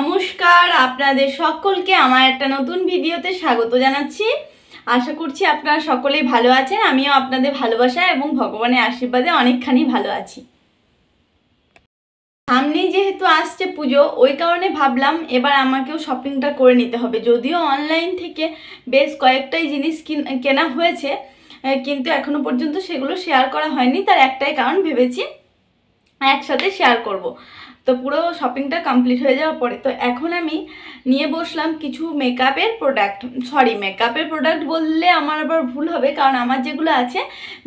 নমস্কার, আপনাদের সকলকে আমার একটা নতুন ভিডিওতে স্বাগত জানাচ্ছি। আশা করছি আপনারা সকলেই ভালো আছেন। আমিও আপনাদের ভালোবাসা এবং ভগবানের আশীর্বাদে অনেকখানি ভালো আছি। সামনেই যেহেতু আসছে পুজো, ওই কারণে ভাবলাম এবার আমাকেও শপিংটা করে নিতে হবে। যদিও অনলাইন থেকে বেশ কয়েকটাই জিনিস কেনা হয়েছে, কিন্তু এখনো পর্যন্ত সেগুলো শেয়ার করা হয়নি। তার একটাই কারণ, ভেবেছি একসাথে শেয়ার করব। তো পুরো শপিংটা কমপ্লিট হয়ে যাওয়ার পরে তো এখন আমি নিয়ে বসলাম কিছু মেকআপের প্রোডাক্ট। মেকআপের প্রোডাক্ট বললে আমার আবার ভুল হবে, কারণ আমার যেগুলো আছে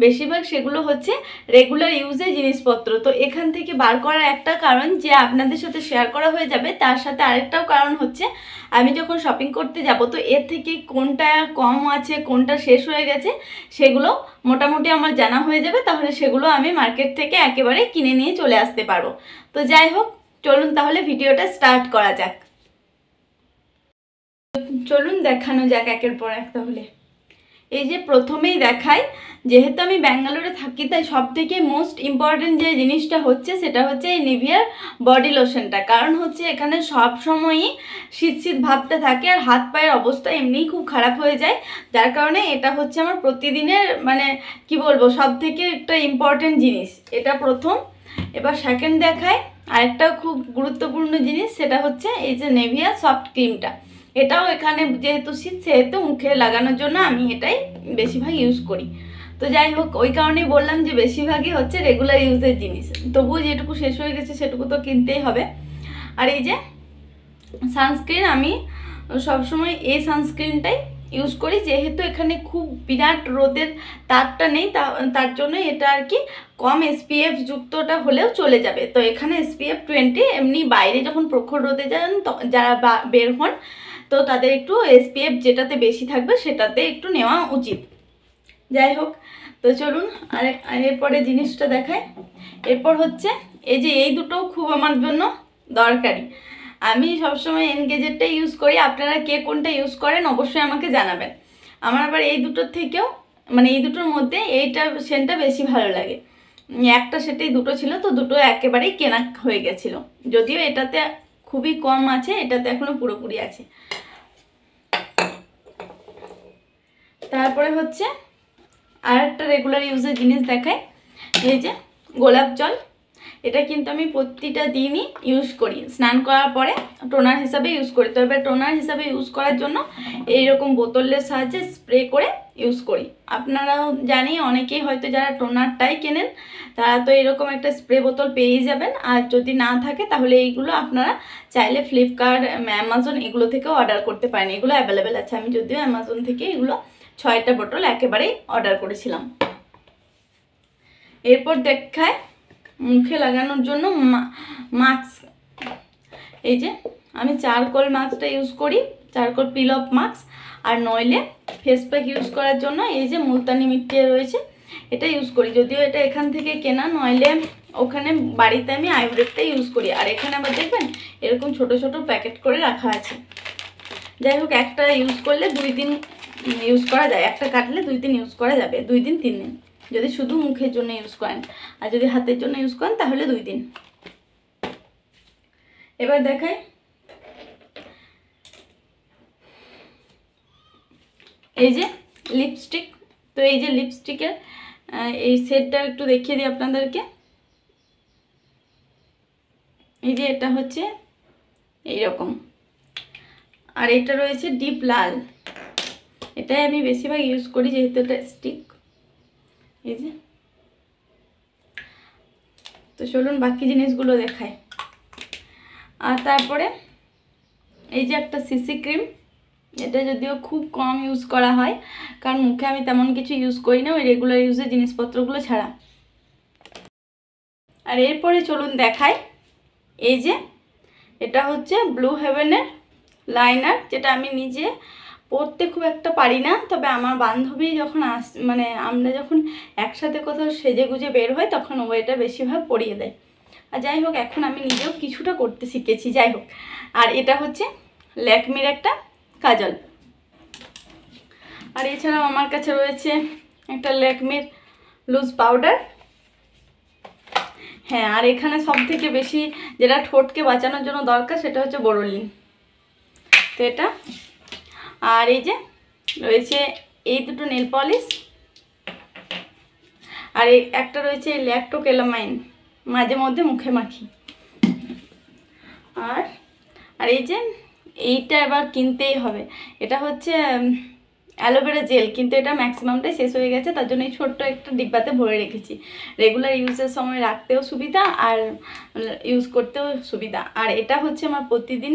বেশিরভাগ সেগুলো হচ্ছে রেগুলার ইউজের জিনিসপত্র। তো এখান থেকে বার করার একটা কারণ যে আপনাদের সাথে শেয়ার করা হয়ে যাবে, তার সাথে আরেকটাও কারণ হচ্ছে আমি যখন শপিং করতে যাব তো এর থেকে কোনটা কম আছে কোনটা শেষ হয়ে গেছে সেগুলো মোটামুটি আমার জানা হয়ে যাবে। তাহলে সেগুলো আমি মার্কেট থেকে একেবারে কিনে নিয়ে চলে আসতে পারবো। তো যাই হোক, চলুন তাহলে ভিডিওটা স্টার্ট করা যাক। চলুন দেখানো যাক একের পর এক। তাহলে এই যে প্রথমেই দেখাই, যেহেতু আমি ব্যাঙ্গালোরে থাকি তাই সব থেকে মোস্ট ইম্পর্টেন্ট যে জিনিসটা হচ্ছে সেটা হচ্ছে এই নিভিয়ার বডি লোশনটা। কারণ হচ্ছে এখানে সব সময়ই শীত শীত ভাবটা থাকে আর হাত পায়ের অবস্থা এমনিই খুব খারাপ হয়ে যায়, যার কারণে এটা হচ্ছে আমার প্রতিদিনের কি বলবো সব থেকে একটা ইম্পর্টেন্ট জিনিস। এটা প্রথম। এবার সেকেন্ড দেখায় আরেকটা খুব গুরুত্বপূর্ণ জিনিস, সেটা হচ্ছে এই যে নেভিয়া সফট ক্রিমটা। এটাও এখানে যেহেতু শীত সেহেতু মুখে লাগানোর জন্য আমি এটাই বেশিরভাগ ইউজ করি। তো যাই হোক, ওই কারণেই বললাম যে বেশিরভাগই হচ্ছে রেগুলার ইউজের জিনিস। তবুও যেটুকু শেষ হয়ে গেছে সেটুকু তো কিনতেই হবে। আর এই যে সানস্ক্রিন, আমি সবসময় এই সানস্ক্রিনটাই ইউজ করি, যেহেতু এখানে খুব বিরাট রোদের তাপটা নেই, তার জন্য এটা আর কি কম এসপিএফ যুক্তটা হলেও চলে যাবে। তো এখানে SPF 20, এমনি বাইরে যখন প্রখর রোদে যান যারা বের হন তো তাদের একটু SPF যেটাতে বেশি থাকবে সেটাতে একটু নেওয়া উচিত। যাই হোক, তো চলুন এরপরে জিনিসটা দেখাই। এরপর হচ্ছে এই যে এই দুটো খুব আমার জন্য দরকারি। আমি সবসময় এনগেজেরটা ইউজ করি। আপনারা কে কোনটা ইউজ করেন অবশ্যই আমাকে জানাবেন। আমার আবার এই দুটোর থেকেও এই দুটোর মধ্যে এইটা সেন্টটা বেশি ভালো লাগে। একটা সেটাই দুটো ছিল, তো দুটো একেবারেই কেনা হয়ে গেছিলো। যদিও এটাতে খুবই কম আছে, এটাতে এখনো পুরোপুরি আছে। তারপরে হচ্ছে আর একটা রেগুলার ইউজের জিনিস দেখায়, এই যে গোলাপ জল। এটা কিন্তু আমি প্রতিটা দিনই ইউজ করি, স্নান করার পরে টোনার হিসাবে ইউজ করি। তো এবার টোনার হিসাবে ইউজ করার জন্য এইরকম বোতলের সাহায্যে স্প্রে করে ইউজ করি। আপনারাও জানি অনেকেই হয়তো যারা টোনারটাই কেনেন তারা তো এরকম একটা স্প্রে বোতল পেয়েই যাবেন। আর যদি না থাকে তাহলে এইগুলো আপনারা চাইলে ফ্লিপকার্ট, অ্যামাজন এগুলো থেকেও অর্ডার করতে পারেন। এগুলো অ্যাভেলেবেল আছে। আমি যদিও অ্যামাজন থেকে এগুলো 6টা বোতল একেবারেই অর্ডার করেছিলাম। এরপর দেখায় মুখে লাগানোর জন্য মাস্ক। এই যে আমি চারকোল মাস্কটা ইউজ করি, চারকোল পিল অফ মাস্ক। আর নইলে ফেস প্যাক ইউজ করার জন্য এই যে মুলতানি মিট্টি রয়েছে, এটা ইউজ করি। যদিও এটা এখান থেকে কেনা, নইলে ওখানে বাড়িতে আমি আইব্রোটা ইউজ করি। আর এখানে আবার দেখবেন এরকম ছোট ছোট প্যাকেট করে রাখা আছে। যাই হোক, একটা ইউজ করলে 2 দিন ইউজ করা যায়, একটা কাটলে 2 দিন ইউজ করা যাবে, 2 দিন 3 দিন যদি শুধু মুখের জন্য ইউজ করেন। আর যদি হাতের জন্য ইউজ করেন তাহলে 2 দিন। এবার দেখাই এই যে লিপস্টিক। তো এই যে লিপস্টিকের এই সেটটা একটু দেখিয়ে দিই আপনাদেরকে। এই যে এটা হচ্ছে এইরকম, আর এটা রয়েছে ডিপ লাল। এটাই আমি বেশিরভাগ ইউজ করি যেহেতু এটা স্টিক। এই যে, তো চলুন বাকি জিনিসগুলো দেখাই। আর তারপরে এই যে একটা সিসি ক্রিম, এটা যদিও খুব কম ইউজ করা হয় কারণ মুখে আমি তেমন কিছু ইউজ করি না ওই রেগুলার ইউজের জিনিসপত্রগুলো ছাড়া। আর এরপরে চলুন দেখাই, এই যে এটা হচ্ছে ব্লু হেভেনের লাইনার, যেটা আমি নিজে পরতে খুব একটা পারি না। তবে আমার বান্ধবী যখন আমরা যখন একসাথে কোথাও সেজে গুজে বের হয় তখন ও এটা বেশিরভাগ পরিয়ে দেয়। আর যাই হোক, এখন আমি নিজেও কিছুটা করতে শিখেছি। যাই হোক, আর এটা হচ্ছে ল্যাকমির একটা কাজল। আর এছাড়াও আমার কাছে রয়েছে একটা ল্যাকমির লুজ পাউডার। হ্যাঁ, আর এখানে সব থেকে বেশি যেটা ঠোঁটকে বাঁচানোর জন্য দরকার সেটা হচ্ছে বোরোলিন। তো এটা, আর এই যে রয়েছে এই দুটো নেল পলিশ, আর এই একটা রয়েছে ল্যাক্টোকেলামাইন, মাঝে মধ্যে মুখে মাখি। আর আর এই যে এইটা এবার কিনতেই হবে, এটা হচ্ছে অ্যালোভেরা জেল, কিন্তু এটা ম্যাক্সিমামটাই শেষ হয়ে গেছে, তার জন্য এই ছোট্ট একটা ডিব্বাতে ভরে রেখেছি। রেগুলার ইউজের সময় রাখতেও সুবিধা আর ইউজ করতেও সুবিধা। আর এটা হচ্ছে আমার প্রতিদিন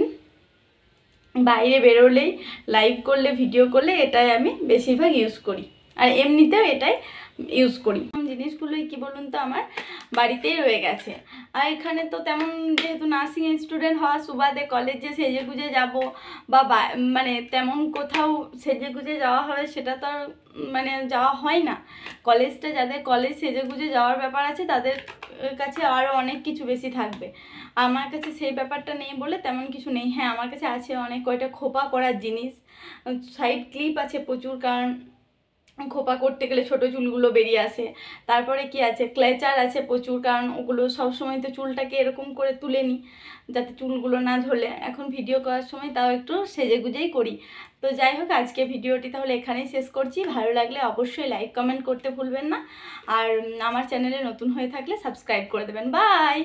বাইরে বেরোলেই, লাইভ করলে, ভিডিও করলে এটাই আমি বেশিরভাগ ইউজ করি, আর এমনিতেও এটাই ইউজ করি। জিনিসগুলোই কি বলুন তো আমার বাড়িতেই রয়ে গেছে। আর এখানে তো তেমন, যেহেতু নার্সিং স্টুডেন্ট হওয়া সুবাদে কলেজে সেজে গুজে যাবো বা মানে তেমন কোথাও সেজে গুজে যাওয়া হবে সেটা তো আর মানে যাওয়া হয় না। কলেজটা, যাদের কলেজ সেজে গুজে যাওয়ার ব্যাপার আছে তাদের কাছে আরও অনেক কিছু বেশি থাকবে। আমার কাছে সেই ব্যাপারটা নেই বলে তেমন কিছু নেই। হ্যাঁ, আমার কাছে আছে অনেক কয়টা খোপা করার জিনিস, সাইড ক্লিপ আছে প্রচুর, কারণ খোপা করতে গেলে ছোটো চুলগুলো বেরিয়ে আসে। তারপরে কি আছে, ক্লেচার আছে প্রচুর, কারণ ওগুলো সবসময় তো চুলটাকে এরকম করে তুলে নিই যাতে চুলগুলো না ঝোলে। এখন ভিডিও করার সময় তাও একটু সেজে গুজেই করি। তো যাই হোক, আজকে ভিডিওটি তাহলে এখানেই শেষ করছি। ভালো লাগলে অবশ্যই লাইক কমেন্ট করতে ভুলবেন না, আর আমার চ্যানেলে নতুন হয়ে থাকলে সাবস্ক্রাইব করে দেবেন। বাই।